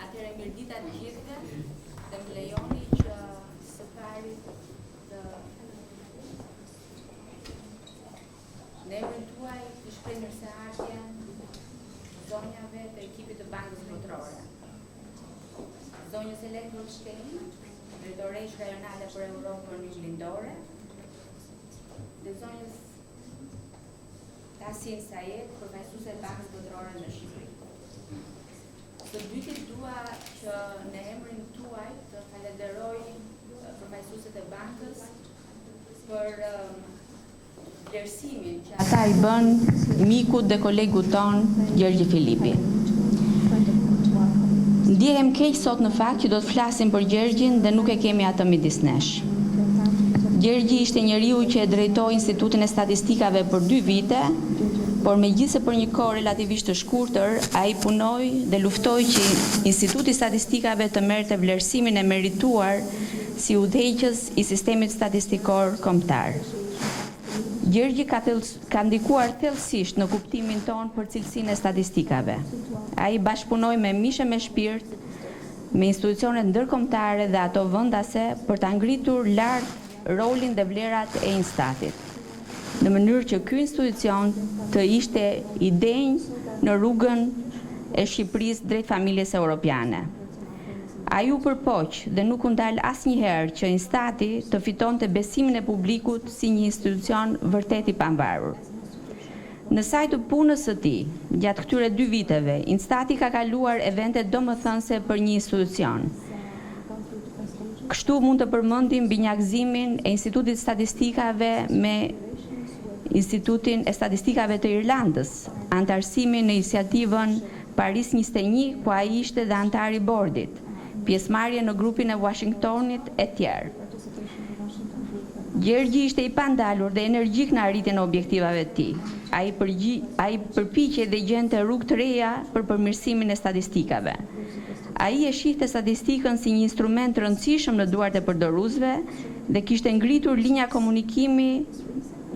Atëherë mirëdita të gjithëve, dhe më lejoni që së pari të në emrin tuaj të shpreh mirëseardhjen zonjave të ekipit të Bankës Botërore. Zonjës Elek Rothstein, drejtoresh rajonale për Europën Juglindore, dhe zonjës Tasin Sayed, përfaqësuese e Bankës Botërore në Shqipëri. Së dyti dua që në emrin tuaj të falenderoj përfaqësuesit e bankës për vlerësimin që ata i bën mikut dhe kolegut ton Gjergji Filipi. Ndihem keq sot në fakt që do të flasim për Gjergjin dhe nuk e kemi atë midis nesh. Gjergji ishte njeriu që e drejtoi Institutin e Statistikave për 2 vite, por megjithëse për një kohë relativisht të shkurtër, ai punoi dhe luftoi që Instituti i Statistikave të merrte vlerësimin e merituar si udhëheqës i sistemit statistikor kombëtar. Gjergji ka ndikuar thellësisht në kuptimin ton për cilësinë e statistikave. Ai bashkëpunoi me mishe me shpirt me institucionet ndërkombëtare dhe ato vendase për ta ngritur lart rolin dhe vlerat e INSAT-it, në mënyrë që ky institucion të ishte i denj në rrugën e Shqipërisë drejt familjes europiane. Ai u përpoq dhe nuk u ndal asnjëherë që INSAT-i të fitonte besimin e publikut si një institucion vërtet i pavarur. Në saj të punës së tij, gjatë këtyre 2 viteve, INSAT-i ka kaluar evente domethënëse për një institucion. Kështu mund të përmendim binjakëzimin e Institutit Statistikave me Institutin e Statistikave të Irlandës, antarësimin në iniciativën Paris 21, ku ai ishte dhe antar i bordit, pjesëmarrje në grupin e Washingtonit e tjerë. Gjergji ishte i pandalur dhe energjik në arritjen e objektivave të tij. Ai përpiqej dhe gjente rrugë të reja për përmirësimin e statistikave. Ai e shihte statistikën si një instrument të rëndësishëm në duart e përdoruesve dhe kishte ngritur linja komunikimi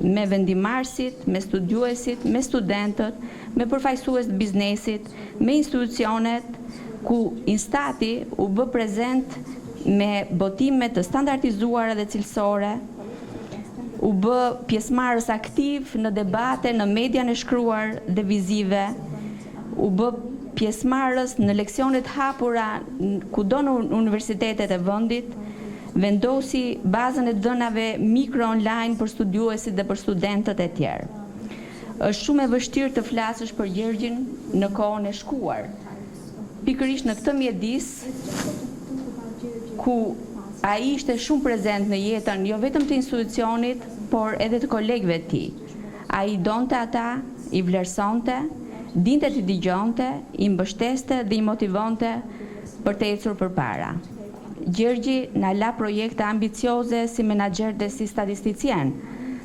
me vendimarrësit, me studiuesit, me studentët, me përfaqësues të biznesit, me institucionet, ku INSAT-i u bë prezent me botime të standardizuara dhe cilësore, u bë pjesëmarrës aktiv në debate, në median e shkruar dhe vizive, u bë pjesëmarrës në leksionet hapura kudo në universitetet e vendit, vendosi bazën e dhënave mikro online për studiuesit dhe për studentët e tjerë. Është shumë e vështirë të flasësh për Gjergjin në kohën e shkuar. Pikërisht në këtë mjedis, ku ai ishte shumë prezent në jetën jo vetëm të institucionit, por edhe të kolegëve të tij. Ai donte ata, i vlerësonte, dinte të dëgjonte, i mbështeste dhe i motivonte për të ecur përpara. Gjergji na la projekte ambicioze si menaxher dhe si statisticien,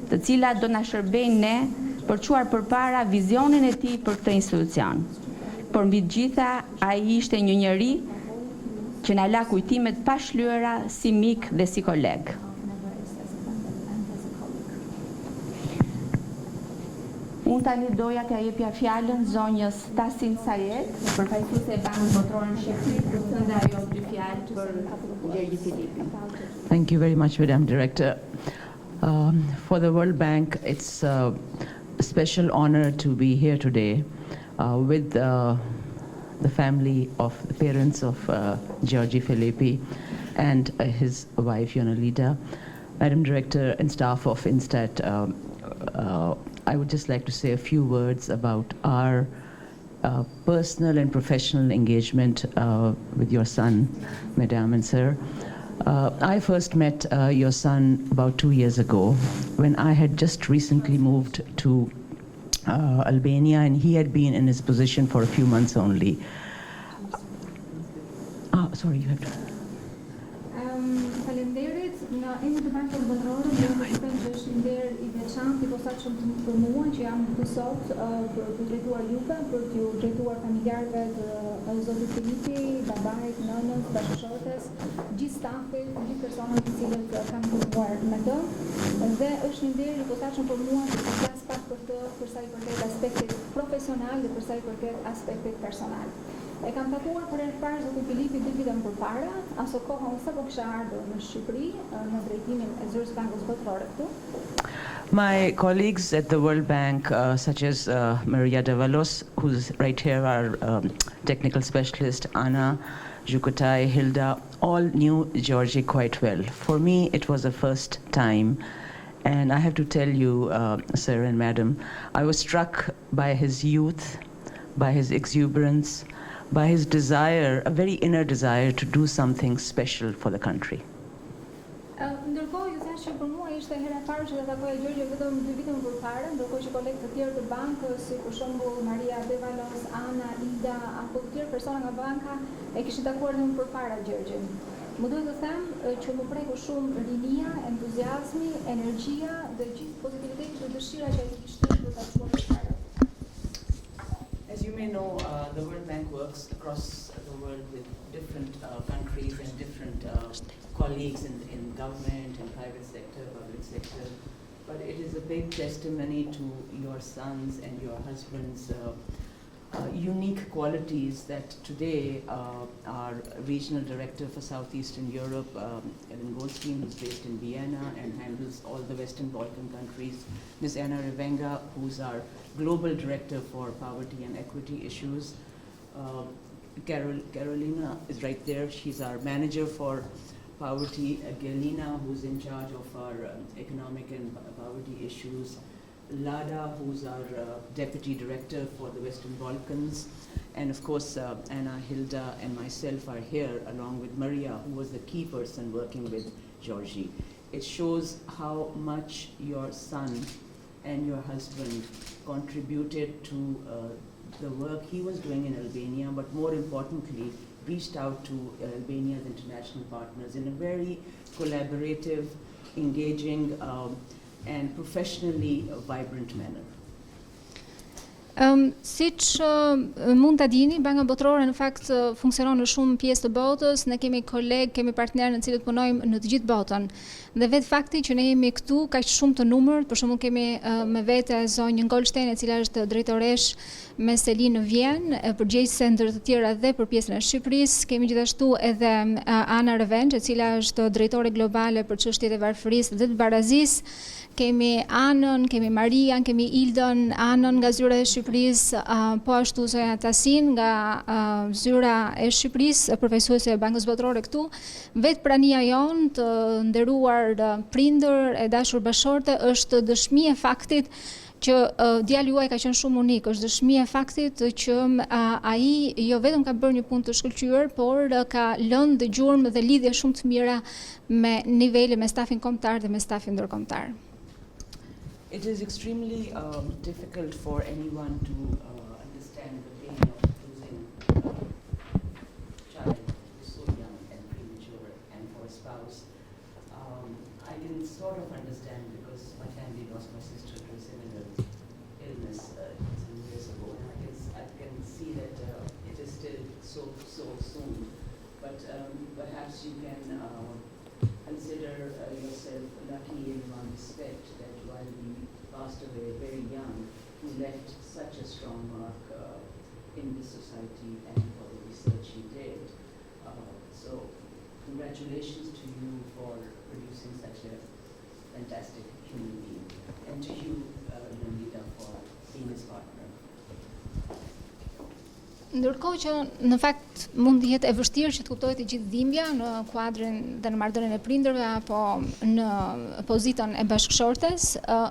të cilat do na shërbejnë ne për çuar përpara vizionin e tij për këtë institucion. Por mbi të gjitha, ai ishte një njeri që na la kujtimet pa shlyera si mik dhe si koleg. Unë tani doja t'ja jepja fjalën zonjës Tasin Sayed, përfaqësuese e Bankës Botërore në Shqipëri, për të thënë ajo 2 fjalë për Gjergji Filipin. Thank you very much, Madam Director. For the World Bank, it's a special honor to be here today with the family of the parents of Gjergji Filipi and his wife, Yonalita. Madam Director and staff of INSAT, I would just like to say a few words about our personal and professional engagement with your son, Madam and Sir. I first met your son about 2 years ago when I had just recently moved to Albania, and he had been in his position for a few months only. Faleminderit. Në emër të Bankës Botërore, do të them që është një nder I veçantë I posaçëm për mua që jam këtu sot për t'u drejtuar juve, për t'u drejtuar familjarëve të zotit Filipi, babait, nënës, bashkëshortes, gjithë stafit, gjithë personat të cilët kam punuar me të. Dhe është një nder I posaçëm për mua që të flas pak për të, për sa I përket aspektit profesional dhe për sa I përket aspektit personal. E kam takuar për herë parë zotin Filipi 2 vite më përpara, aso kohën sa po kisha ardhur në Shqipëri në drejtimin e zyrës Bankës Botërore këtu. My colleagues at the World Bank, such as Maria Davalos, who's right here, our technical specialist, Anna, Jukutai, Hilda, all knew Georgi quite well. For me, it was the first time. And I have to tell you, sir and madam, I was struck by his youth, by his exuberance, by his desire, a very inner desire to do something special for the country. Ndërkohë ju thash që për mua ishte hera e parë që ta takoja Gjergje vetëm 2 vite më përpara, ndërkohë që kolegë të tjerë të bankës, si për shembull Maria Devalos, Ana, Ida, apo të tjerë persona nga banka e kishin takuar më përpara Gjergjen. Më duhet të them që më preku shumë rinia, entuziazmi, energjia dhe gjithë pozitiviteti dhe dëshira që ai kishte për ta çuar përpara. As you may know, the World Bank works across the world with different countries and different colleagues in government and private sector, public sector. But it is a big testimony to your sons and your husband's unique qualities that today our regional director for Southeastern Europe, Ellen Goldstein, who's based in Vienna and handles all the Western Balkan countries, Ms. Anna Revenga, who's our global director for poverty and equity issues. Carolina is right there. She's our manager for poverty. Galina, who's in charge of our economic and poverty issues. Lada, who's our deputy director for the Western Balkans. And of course, Anna, Hilda, and myself are here, along with Maria, who was the key person working with Georgi. It shows how much your son and your husband contributed to the work he was doing in Albania, but more importantly, reached out to Albania's international partners in a very collaborative, engaging, and professionally vibrant manner. Siç mund ta dini, Banka Botërore në fakt funksionon në shumë pjesë të botës, ne kemi kolegë, kemi partnerë në cilët punojmë në të gjithë botën. Dhe vetë fakti që ne jemi këtu kaq shumë të numërt, për shembull kemi me vete zonjën Goldstein, e cila është drejtoresh me seli në Vjenë, përgjegjëse ndër të tjera dhe për pjesën e Shqipërisë, kemi gjithashtu edhe Ana Revenç, e cila është drejtore globale për çështjet e varfërisë dhe të barazisë. Kemi Anën, kemi Marian, kemi Ildën, Anën nga zyra e Shqipërisë, po ashtu Zoja Tasin nga zyra e Shqipërisë, përfaqësuese e Bankës Botërore këtu. Vetë prania jonë të nderuar prindër e dashur bashorte është dëshmi e faktit që djali juaj ka qenë shumë unik, është dëshmi e faktit që ai jo vetëm ka bërë një punë të shkëlqyer, por ka lënë dhe gjurmë dhe lidhje shumë të mira me nivele me stafin kombëtar dhe me stafin ndërkombëtar. It is extremely difficult for anyone to understand the pain of losing a child who's so young and premature, and for a spouse. I can sort of understand because my family lost my sister to a similar illness some years ago, and I can see that it is still so soon. But perhaps you can consider yourself lucky in one respect that while he passed away very young, he left such a strong mark in the society and for the research he did. So congratulations to you for producing such a fantastic human being, and to you, Leonida, for being his partner. Ndërkohë që në fakt mund të jetë e vështirë që të kuptohet e gjithë dhimbja në kuadrin dhe në marrëdhënien e prindërve apo në pozitën e bashkëshortes,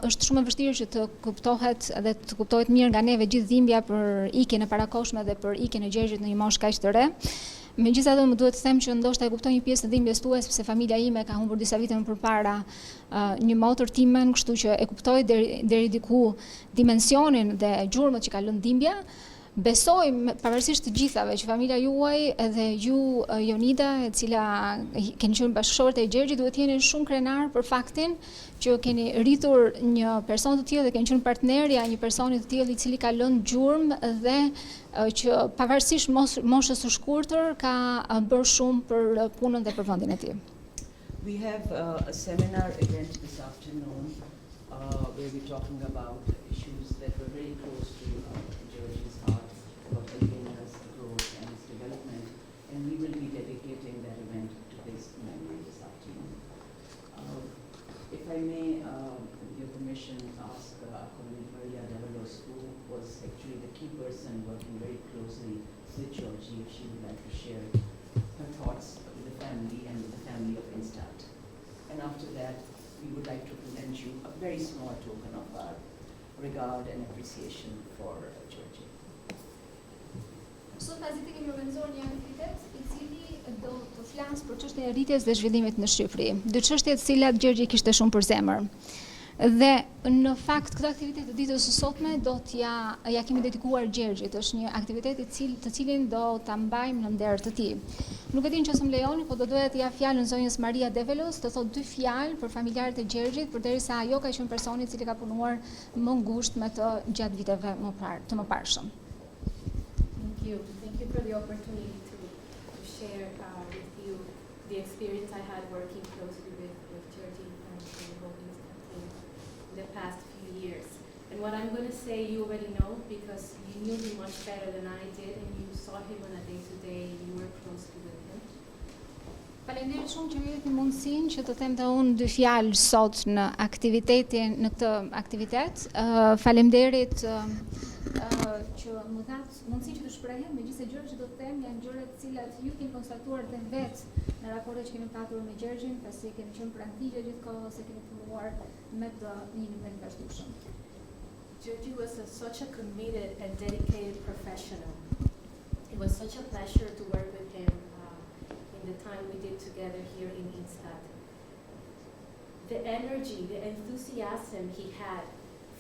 është shumë e vështirë që të kuptohet dhe të kuptohet mirë nga neve gjithë dhimbja për ikjen e parakohshme dhe për ikjen e Gjergjit në një moshë kaq të re. Megjithatë më duhet të them që ndoshta e kuptoj një pjesë të dhimbjes tuaj sepse familja ime ka humbur disa vite më përpara një motër timen, kështu që e kuptoj deri diku dimensionin dhe gjurmët që ka lënë dhimbja. Besoj, pavarësisht të gjithave, që familja juaj edhe ju, Jonida, e cila keni qenë bashkëshorte e Gjergjit, duhet jeni shumë krenar për faktin që keni rritur një person të tillë dhe keni qenë partnerja një personi të tillë i cili ka lënë gjurmë dhe që pavarësisht moshës së shkurtër ka bërë shumë për punën dhe për vendin e tij. We have a seminar event this afternoon where we're talking about issues that were very close to George's heart, about helping us growth and his development, and we will be dedicating that event to his memory this afternoon. If I may, with your permission, ask our colleague Maria Davalos, who was actually the key person working very closely with Georgie, if she would like to share her thoughts with the family and with the family of INSAT. And after that, we would like to present you a very small token of our regard and appreciation for Georgie. Sot pazit kemi organizuar një aktivitet i cili do të flas për çështjen e rritjes dhe zhvillimit në Shqipëri. Dy çështje të cilat Gjergji kishte shumë për zemër. Dhe në fakt këtë aktivitet të ditës së sotme do t'ja kemi dedikuar Gjergjit. Është një aktivitet të cilin do ta mbajmë në nder të tij. Nuk e di nëse më lejoni, po do doja të jap fjalën zonjës Maria Develos të thotë dy fjalë për familjarët e Gjergjit, përderisa ajo ka qenë personi i cili ka punuar më ngushtë me të gjatë viteve të mëparshëm. Thank you for the opportunity to share with you the experience I had working closely with Georgie and the whole INSAT team in the past few years. And what I'm going to say you already know because you knew him much better than I did and you saw him on a day-to-day, you were closely with him. Faleminderit shumë që më jepni mundësinë që të them dhe unë dy fjalë sot në këtë aktivitet. Faleminderit që më dhat mundësinë që të shprehem, megjithëse gjërat që do të them janë gjëra të cilat ju keni konstatuar dhe vetë në raportet që kemi patur me Gjergjin, pasi kemi qenë pranë tij gjatë kohës se kemi punuar me një nivel të vazhdueshëm. Georgie was such a committed and dedicated professional. It was such a pleasure to work with him in the time we did together here in INSAT. The energy, the enthusiasm he had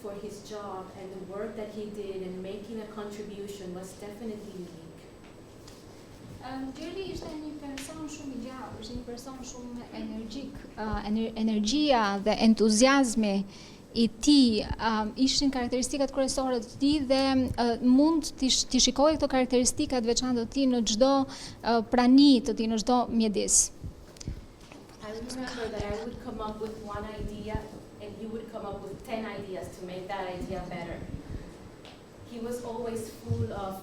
for his job and the work that he did and making a contribution was definitely unique. Gjergji ishte një person shumë i gjallë, ishte një person shumë energjik. Energjia dhe entuziazmi i tij ishin karakteristikat kryesore të tij dhe mund t'i shikojë këto karakteristika të veçanta të tij në çdo prani të tij, në çdo mjedis. I remember that I would come up with one idea and he would come up with 10 ideas to make that idea better. He was always full of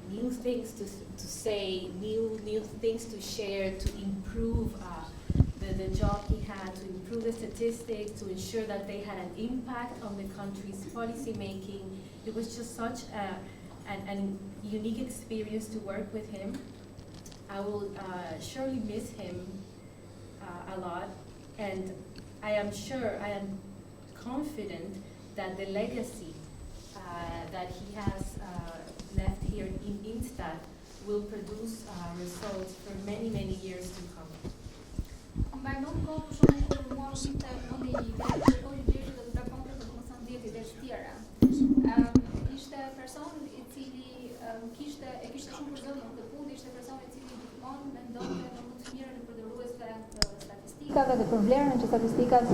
new things to say, new things to share, to improve the job he had, to improve the statistics, to ensure that they had an impact on the country's policy making. It was just such a unique experience to work with him. I will surely miss him a lot, and I am confident that the legacy that he has left here in INSAT will produce results for many, many years to come. Ishte person i cili kishte shumë për zënë këtë punë, ishte person i cili gjithmonë mendonte në më të mirën e përdoruesve të statistikave dhe për vlerën që statistikat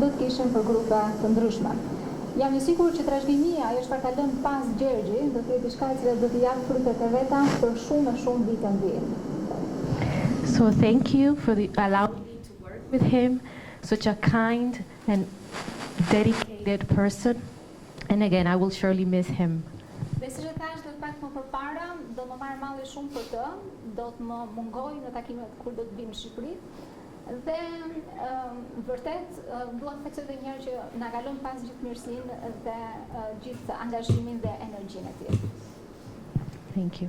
do të kishin për grupe të ndryshme. Jam i sigurt që trashëgimia ajo çfarë ka lënë pas Gjergji do të jetë diçka e cila do të japë frutet e veta për shumë e shumë vite në vijim. So thank you for allowing me to work with him, such a kind and dedicated person. And again, I will surely miss him. Dhe siç e thash edhe pak më përpara, do më marr malli shumë për të, do të më mungoj në takimet kur do të vim në Shqipëri. Dhe vërtet dua të theksoj edhe një herë që na ka lënë pas gjithë mirësinë dhe gjithë angazhimin dhe energjinë e tij. Thank you.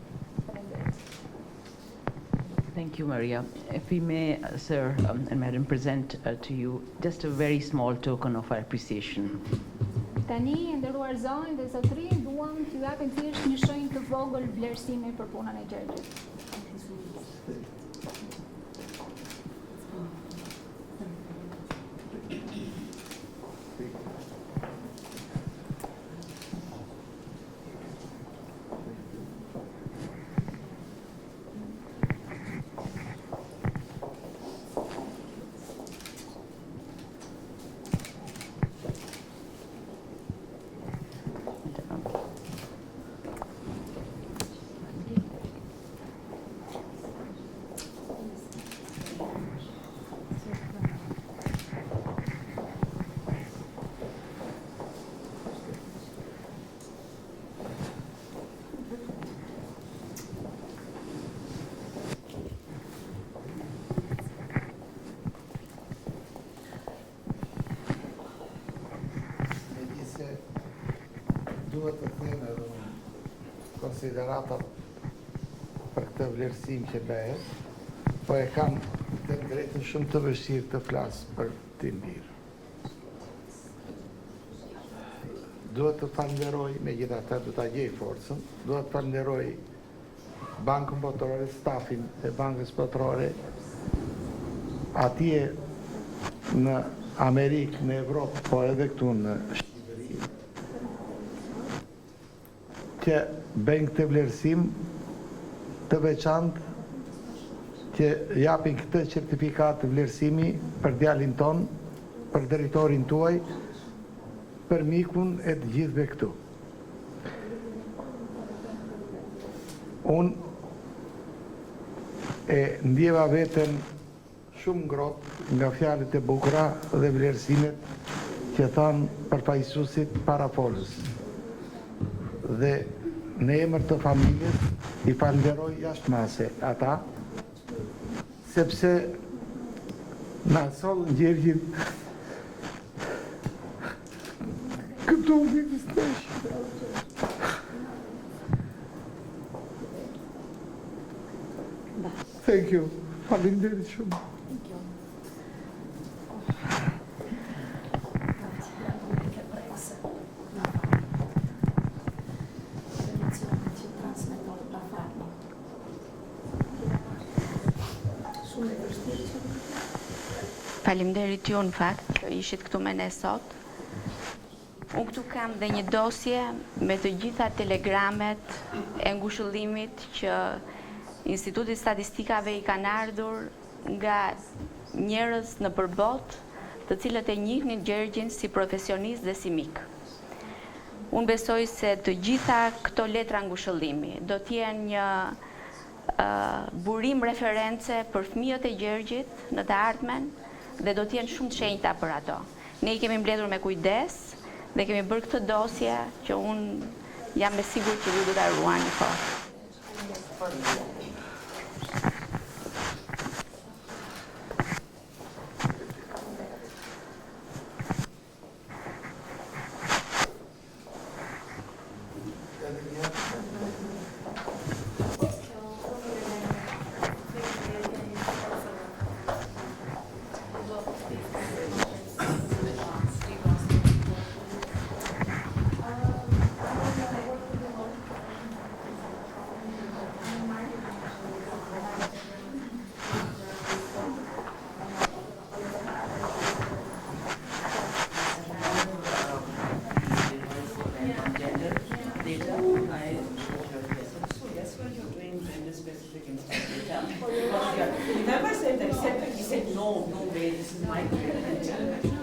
Thank you, Maria. If we may, sir and madam, present to you just a very small token of our appreciation. Tani, nderuar zonjë dhe zotëri, duam t'ju japim thjesht një shenjë të vogël vlerësimi për punën e Gjergjit. duhet të them edhe unë konsideratat për këtë vlerësim që bëhet, po e kam të drejtën shumë të vështirë të flas për Timbir. Duhet të falenderoj, megjithatë do ta gjej forcën, duhet të falenderoj Bankën Botërore, stafin e Bankës Botërore, atje në Amerikë, në Evropë, po edhe këtu në Shqipëri, që bëjnë këtë vlerësim të veçantë, që japin këtë certifikat të vlerësimi për djalin ton, për drejtorin tuaj, për mikun e të gjithëve këtu. Unë e ndjeva veten shumë ngrohtë nga fjalët e bukura dhe vlerësimet që thanë përfaqësuesit para folës. Dhe në emër të familjes i falenderoj jashtëmase ata, sepse na sollën Gjergjin këtu mbi stesh. Thank you. Faleminderit shumë. Faleminderit ju në fakt që ishit këtu me ne sot. Unë këtu kam dhe një dosje me të gjitha telegramet e ngushëllimit që Instituti Statistikave i kanë ardhur nga njerëz në përbot, të cilët e njihnin Gjergjin si profesionist dhe si mik. Unë besoj se të gjitha këto letra ngushëllimi do t'jenë një burim reference për fëmijët e Gjergjit në të ardhmen dhe do t'jenë shumë të shenjta për ato. Ne i kemi mbledhur me kujdes dhe kemi bërë këtë dosje që unë jam me sigur që ju do ta ruani fort. He never said accept it. He said, no way, this is my grade.